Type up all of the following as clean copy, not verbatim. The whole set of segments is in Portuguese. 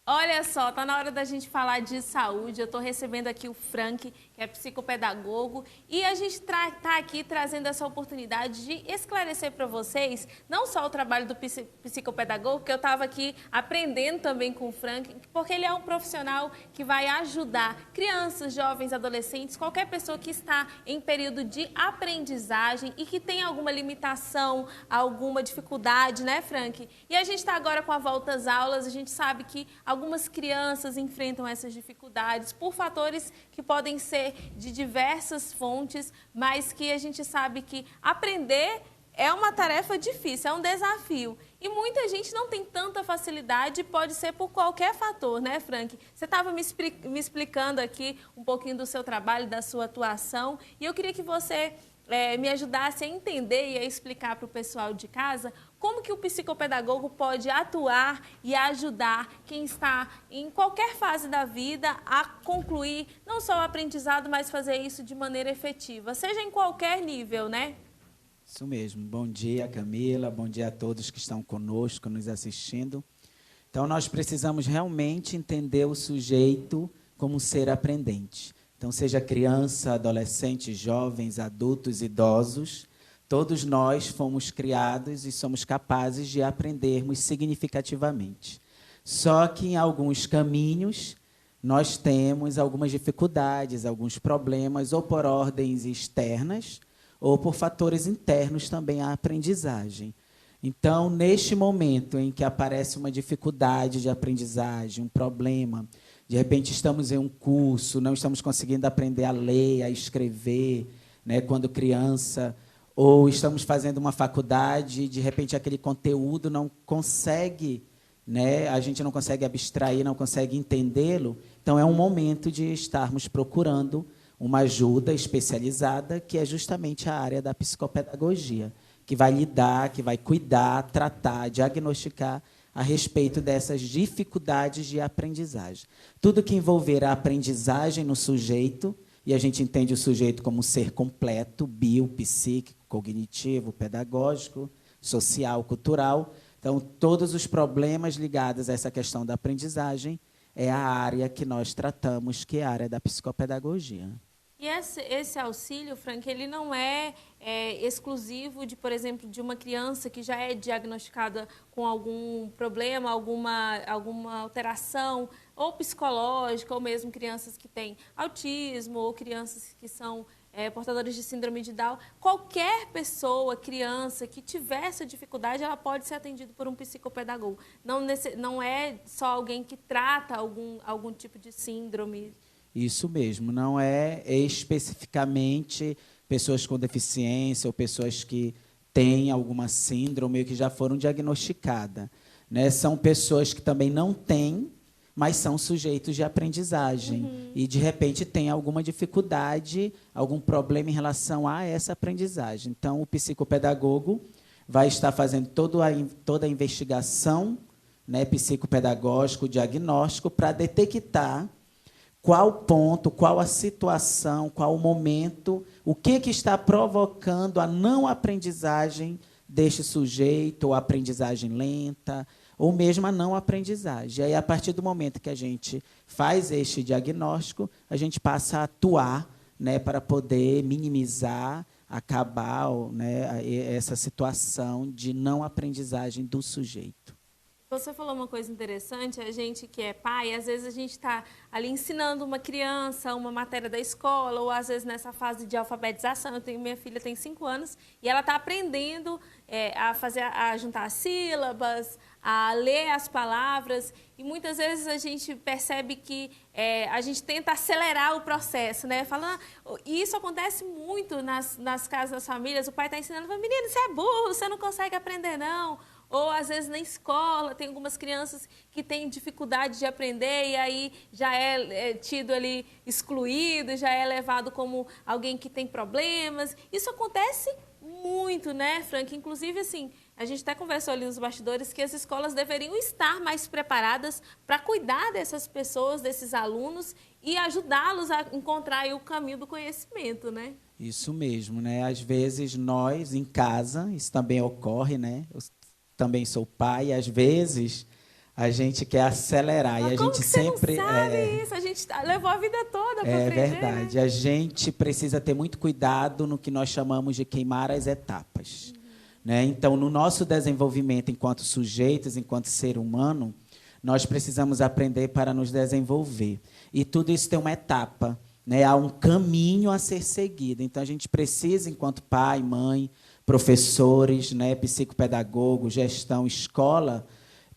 Olha só, tá na hora da gente falar de saúde. Eu estou recebendo aqui o Frank, que é psicopedagogo, e a gente tá aqui trazendo essa oportunidade de esclarecer para vocês não só o trabalho do psicopedagogo, que eu estava aqui aprendendo também com o Frank, porque ele é um profissional que vai ajudar crianças, jovens, adolescentes, qualquer pessoa que está em período de aprendizagem e que tem alguma limitação, alguma dificuldade, né, Frank? E a gente está agora com a volta às aulas, a gente sabe que algumas crianças enfrentam essas dificuldades por fatores que podem ser de diversas fontes, mas que a gente sabe que aprender é uma tarefa difícil, é um desafio. E muita gente não tem tanta facilidade, pode ser por qualquer fator, né, Frank? Você estava me explicando aqui um pouquinho do seu trabalho, da sua atuação, e eu queria que você me ajudasse a entender e a explicar para o pessoal de casa como que o psicopedagogo pode atuar e ajudar quem está em qualquer fase da vida a concluir não só o aprendizado, mas fazer isso de maneira efetiva, seja em qualquer nível, né? Isso mesmo. Bom dia, Camila. Bom dia a todos que estão conosco, nos assistindo. Então, nós precisamos realmente entender o sujeito como um ser aprendente. Então, seja criança, adolescente, jovens, adultos, idosos, todos nós fomos criados e somos capazes de aprendermos significativamente. Só que em alguns caminhos nós temos algumas dificuldades, alguns problemas, ou por ordens externas, ou por fatores internos também à aprendizagem. Então, neste momento em que aparece uma dificuldade de aprendizagem, um problema, de repente estamos em um curso, não estamos conseguindo aprender a ler, a escrever, né, quando criança, ou estamos fazendo uma faculdade e, de repente, aquele conteúdo não consegue, né, a gente não consegue abstrair, não consegue entendê-lo, então é um momento de estarmos procurando uma ajuda especializada, que é justamente a área da psicopedagogia, que vai lidar, que vai cuidar, tratar, diagnosticar a respeito dessas dificuldades de aprendizagem. Tudo que envolver a aprendizagem no sujeito, e a gente entende o sujeito como um ser completo, bio, psíquico, cognitivo, pedagógico, social, cultural. Então, todos os problemas ligados a essa questão da aprendizagem é a área que nós tratamos, que é a área da psicopedagogia. E esse auxílio, Frank, ele não é exclusivo de, por exemplo, de uma criança que já é diagnosticada com algum problema, alguma alteração, ou psicológica, ou mesmo crianças que têm autismo, ou crianças que são portadores de síndrome de Down. Qualquer pessoa, criança que tiver essa dificuldade, ela pode ser atendida por um psicopedagogo. Não é só alguém que trata algum tipo de síndrome. Isso mesmo, não é especificamente pessoas com deficiência ou pessoas que têm alguma síndrome ou que já foram diagnosticadas, né? São pessoas que também não têm, mas são sujeitos de aprendizagem e, de repente, têm alguma dificuldade, algum problema em relação a essa aprendizagem. Então, o psicopedagogo vai estar fazendo toda a investigação, né, psicopedagógico, diagnóstico, para detectar qual ponto, qual a situação, qual o momento, o que está provocando a não aprendizagem deste sujeito, ou a aprendizagem lenta, ou mesmo a não aprendizagem. E aí, a partir do momento que a gente faz este diagnóstico, a gente passa a atuar, né, para poder minimizar, acabar, né, essa situação de não aprendizagem do sujeito. Você falou uma coisa interessante, a gente que é pai, às vezes a gente está ali ensinando uma criança uma matéria da escola, ou às vezes nessa fase de alfabetização. Minha filha tem 5 anos e ela está aprendendo a juntar as sílabas, a ler as palavras, e muitas vezes a gente percebe que a gente tenta acelerar o processo, né? E isso acontece muito nas casas das famílias. O pai está ensinando, menino, você é burro, você não consegue aprender não. Ou, às vezes, na escola, tem algumas crianças que têm dificuldade de aprender e aí já é tido ali excluído, já é levado como alguém que tem problemas. Isso acontece muito, né, Frank? Inclusive, assim, a gente até conversou ali nos bastidores que as escolas deveriam estar mais preparadas para cuidar dessas pessoas, desses alunos, e ajudá-los a encontrar aí o caminho do conhecimento, né? Isso mesmo, né? Às vezes, nós, em casa, isso também ocorre, né? Também sou pai, às vezes A gente quer acelerar Mas e a como gente que você sempre não sabe isso? A gente levou a vida toda para é aprender, verdade. né? A gente precisa ter muito cuidado no que nós chamamos de queimar as etapas, né? Então, no nosso desenvolvimento enquanto sujeitos, enquanto ser humano, nós precisamos aprender para nos desenvolver. E tudo isso tem uma etapa, né? Há um caminho a ser seguido. Então, a gente precisa, enquanto pai, mãe, professores, né, psicopedagogos, gestão, escola,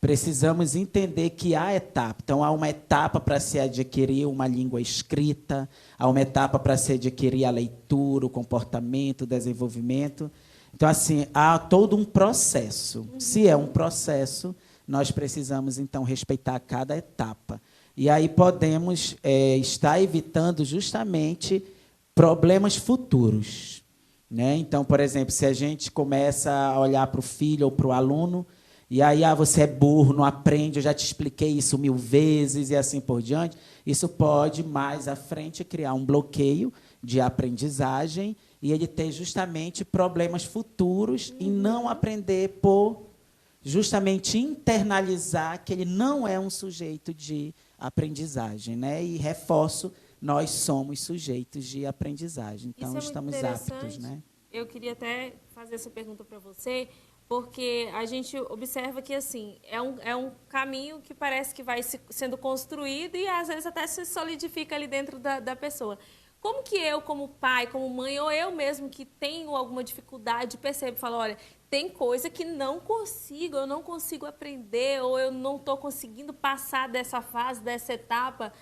precisamos entender que há etapa. Então, há uma etapa para se adquirir uma língua escrita, há uma etapa para se adquirir a leitura, o comportamento, o desenvolvimento. Então, assim, há todo um processo. Se é um processo, nós precisamos, então, respeitar cada etapa. E aí podemos estar evitando justamente problemas futuros, né? Então, por exemplo, se a gente começa a olhar para o filho ou para o aluno, e aí, você é burro, não aprende, eu já te expliquei isso 1000 vezes, e assim por diante, isso pode, mais à frente, criar um bloqueio de aprendizagem e ele ter justamente problemas futuros e não aprender por justamente internalizar que ele não é um sujeito de aprendizagem, né? E reforço, nós somos sujeitos de aprendizagem, então Isso é muito estamos aptos, interessante. né? Eu queria até fazer essa pergunta para você, porque a gente observa que assim é um caminho que parece que vai sendo construído e às vezes até se solidifica ali dentro da pessoa. Como que eu, como pai, como mãe, ou eu mesmo que tenho alguma dificuldade, percebo, falo, olha, tem coisa que eu não consigo aprender, ou eu não estou conseguindo passar dessa fase, dessa etapa.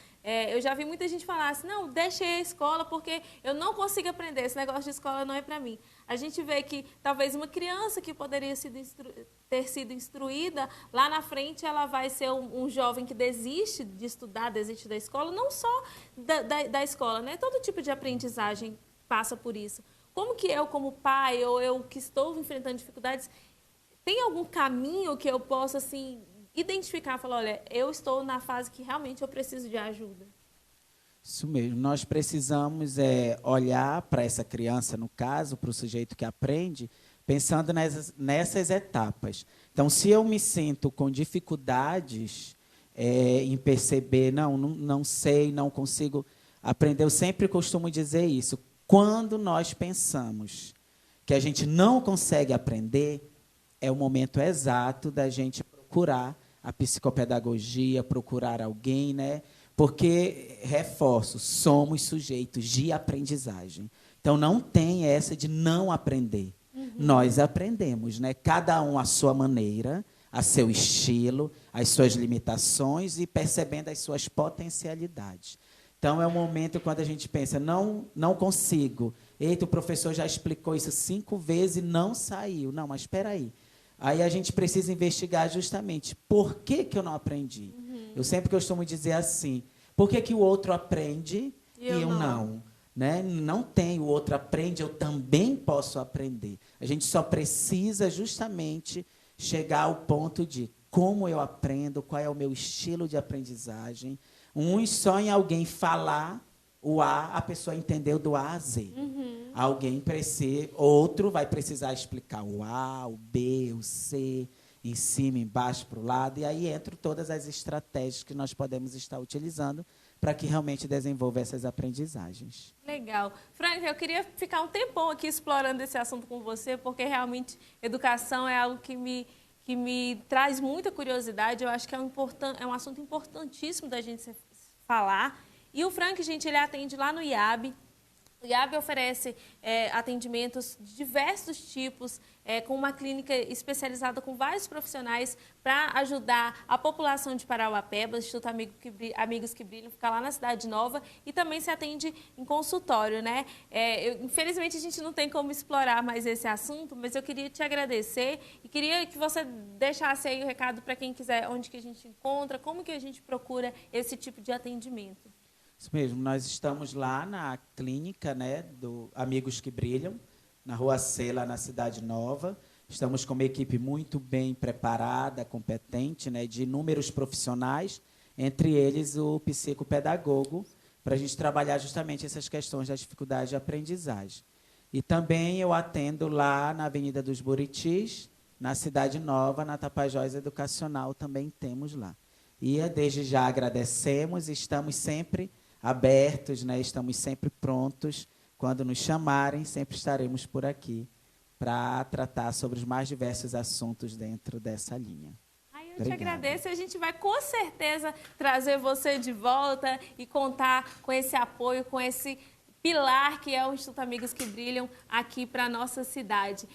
Eu já vi muita gente falar assim, não, deixei a escola porque eu não consigo aprender, esse negócio de escola não é para mim. A gente vê que talvez uma criança que poderia ter sido instruída, lá na frente ela vai ser um jovem que desiste de estudar, desiste da escola, não só da escola, né? Todo tipo de aprendizagem passa por isso. Como que eu, como pai, ou eu que estou enfrentando dificuldades, tem algum caminho que eu possa, assim, identificar, falar, olha, eu estou na fase que realmente eu preciso de ajuda? Isso mesmo. Nós precisamos olhar para essa criança, no caso, para o sujeito que aprende, pensando nessas etapas. Então, se eu me sinto com dificuldades em perceber, não sei, não consigo aprender, eu sempre costumo dizer isso. Quando nós pensamos que a gente não consegue aprender, é o momento exato da gente procurar a psicopedagogia, procurar alguém, né? Porque, reforço, somos sujeitos de aprendizagem. Então, não tem essa de não aprender. Nós aprendemos, né? Cada um à sua maneira, a seu estilo, as suas limitações e percebendo as suas potencialidades. Então, é um momento quando a gente pensa, não consigo. Eita, o professor já explicou isso 5 vezes e não saiu. Não, mas espera aí. Aí a gente precisa investigar justamente por que eu não aprendi. Eu sempre costumo dizer assim, por que o outro aprende e eu não? Né? Não tem, o outro aprende, eu também posso aprender. A gente só precisa justamente chegar ao ponto de como eu aprendo, qual é o meu estilo de aprendizagem. Uns só em alguém falar o A pessoa entendeu do A a Z. Alguém precisa, outro vai precisar explicar o A, o B, o C, em cima, embaixo, para o lado, e aí entram todas as estratégias que nós podemos estar utilizando para que realmente desenvolva essas aprendizagens. Legal. Frank, eu queria ficar um tempão aqui explorando esse assunto com você, porque realmente educação é algo que me traz muita curiosidade. Eu acho que é um assunto importantíssimo da gente falar. E o Frank, gente, ele atende lá no IAB. O IAB oferece atendimentos de diversos tipos, com uma clínica especializada com vários profissionais para ajudar a população de Parauapebas, Instituto Amigos que Brilham, fica lá na Cidade Nova, e também se atende em consultório, né? Infelizmente, a gente não tem como explorar mais esse assunto, mas eu queria te agradecer e queria que você deixasse aí o recado para quem quiser, onde que a gente encontra, como que a gente procura esse tipo de atendimento. Isso mesmo, nós estamos lá na clínica, né, do Amigos que Brilham, na Rua C, lá na Cidade Nova. Estamos com uma equipe muito bem preparada, competente, né, de inúmeros profissionais, entre eles o psicopedagogo, para a gente trabalhar justamente essas questões da dificuldade de aprendizagem. E também eu atendo lá na Avenida dos Buritis, na Cidade Nova, na Tapajós Educacional, também temos lá. E desde já agradecemos, estamos sempre abertos, né? Estamos sempre prontos. Quando nos chamarem, sempre estaremos por aqui para tratar sobre os mais diversos assuntos dentro dessa linha. Eu te agradeço e a gente vai com certeza trazer você de volta e contar com esse apoio, com esse pilar que é o Instituto Amigos que Brilham aqui para a nossa cidade.